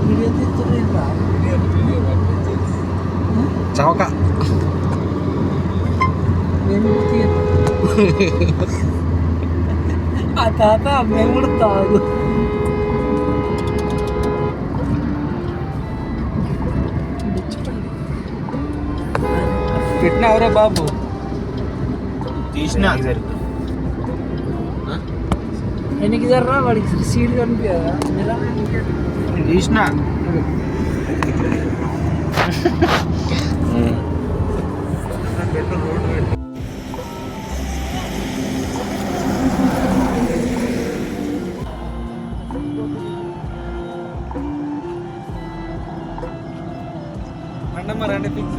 Video తీస్తున్నా చవక నేను ఆ తాత మేము కూడా తాగు పెట్టినావురా బాబు తీసినా ఎన్నికి జర్రా వాడికి సీడ్ కనిపించదా తీసినా రండి ఫిక్స్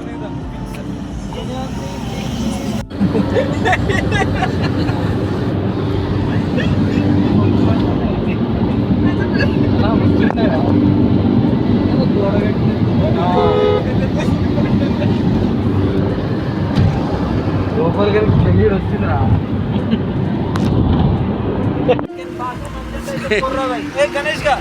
లోపలికి వెళ్ళి వచ్చిందిరా గణేష్ గా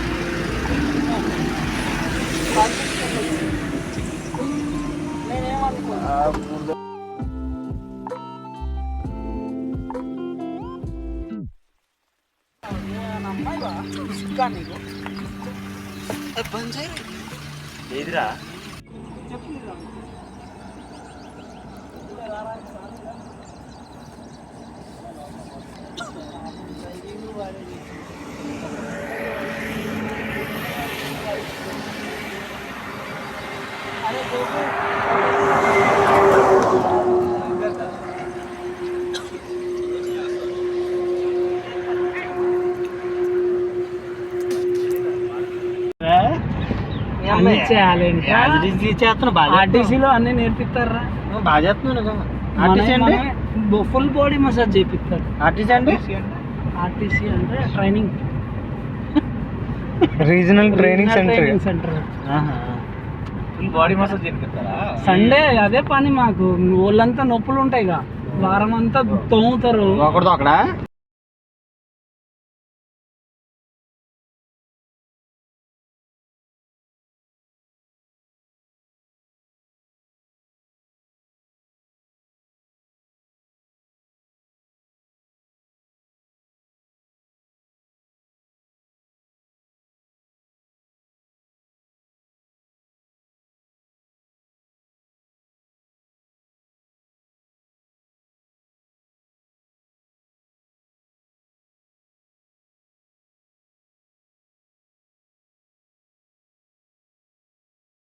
ఏదిరా అన్ని చేయాలి ఆర్టీసీలో అన్ని నేర్పిస్తారా బాగా చేస్తున్నావు ఫుల్ బాడీ మసాజ్ చేపిస్తారు ఆర్టీసీ అంటే training regional training centre full body massage చేపిస్తారా సండే అదే పని మాకు వాళ్ళంతా నొప్పులు ఉంటాయి వారం అంతా తోముతారు ఒకటితో అక్కడ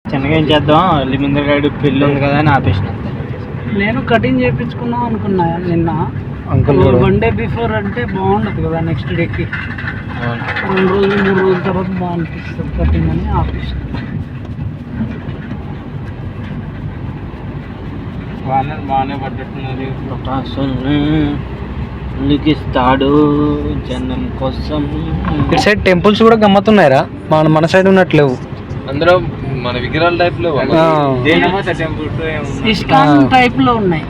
చిన్నగా ఏం చేద్దాం లిమిందర్ గైడ్ పెళ్ళి ఉంది కదా అని ఆపేసిన నేను కటింగ్ చేయించుకుందాం అనుకున్నా నిన్న వన్ డే బిఫోర్ అంటే బాగుండదు కదా నెక్స్ట్ డేకి 2 రోజులు 3 రోజుల తర్వాత బాగా అనిపిస్తుంది కటింగ్ అని ఆపేసిన బాగానే పడ్డట్టున్నది లిఖిస్తాడు జనం కోసం. ఇటు సైడ్ టెంపుల్స్ కూడా గమ్మతున్నాయిరా మన సైడ్ ఉన్నట్లేవు అందులో మన విగ్రహాల టైప్ లో ఇస్కాన్ టైప్ లో ఉన్నాయి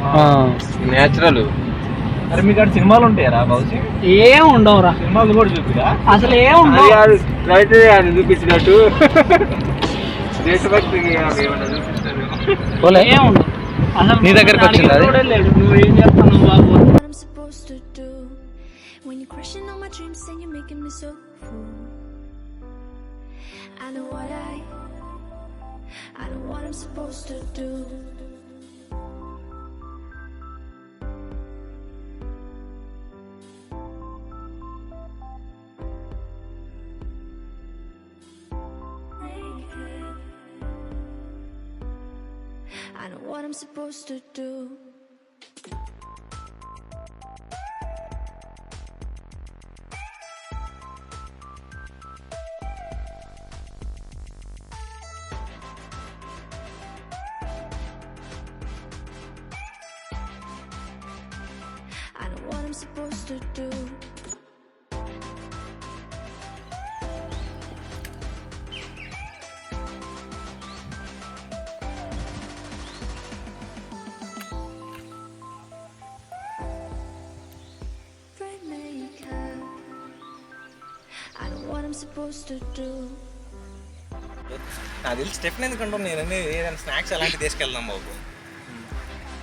నేచురల్. అరే మీకు అక్కడ సినిమాలు ఉంటాయరా బాబు? ఏం ఉండవురా సినిమాలు కూడా చూపిరా అసలు ఏం ఉండవు చూపించినట్టు దేశభక్తి ఏం ఉండవు అసలు. నీ దగ్గరకు వచ్చింది అది నువ్వు ఏం చేస్తాను బాబు? I know what I'm supposed to do. I know what I'm supposed to do. I know what I'm supposed to do. Rainmaker, I know what I'm supposed to do. నాకు తెలిసి స్టెఫిన్ ఎందుకంటాను నేను ఏదైనా స్నాక్స్ అలాంటివి తీసుకెళ్దాం బాబు.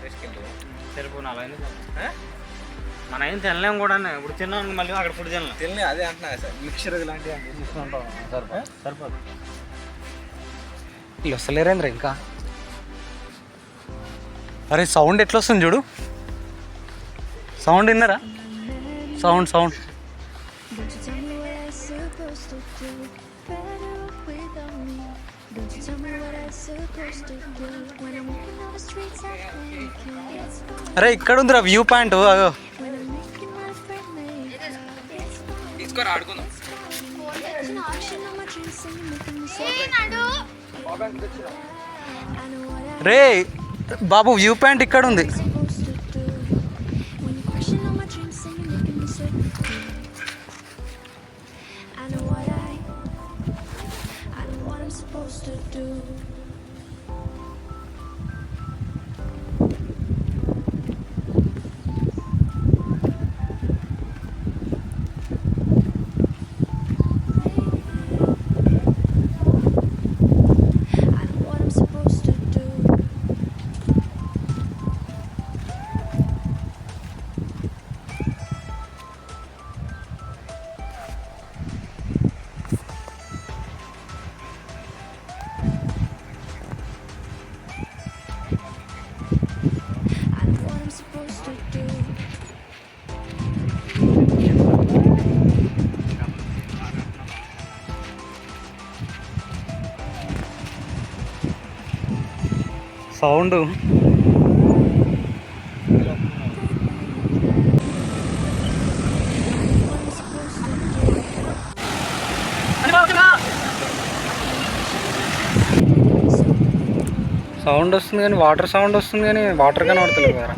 తీసుకెళ్తాం సరిపోను అలా మనం ఏం తినలేము కూడా. ఇప్పుడు తిన్నాను మళ్ళీ అక్కడ ఫుడ్ తినలే అదే అంటున్నా సార్. మిక్చర్ ఇలాంటివి సరిపోదు. వీళ్ళు వస్తలేరేంద్ర ఇంకా. అరే సౌండ్ ఎట్లా వస్తుంది చూడు. సౌండ్ విన్నారా? Sound Don't you tell me what I'm supposed to do. Better off without me. Don't you tell me what I'm supposed to do. When I'm walking on the streets I think it's fine. అరే ఇక్కడ ఉందిరా view point. When I'm making my friend make it's fine. తీసుకొని ఆడుకుందాం. You know, I should know my dreams and you're making me so I know what ray Babu view point ఇక్కడ ఉంది. I'm supposed to do. When you question all my dreams and you're making me so I know what I'm supposed to do. I know what I'm supposed to do. I know what I'm supposed to do. Sound sound వస్తుంది కానీ water sound వస్తుంది కానీ water కనబడతలేదు కదా.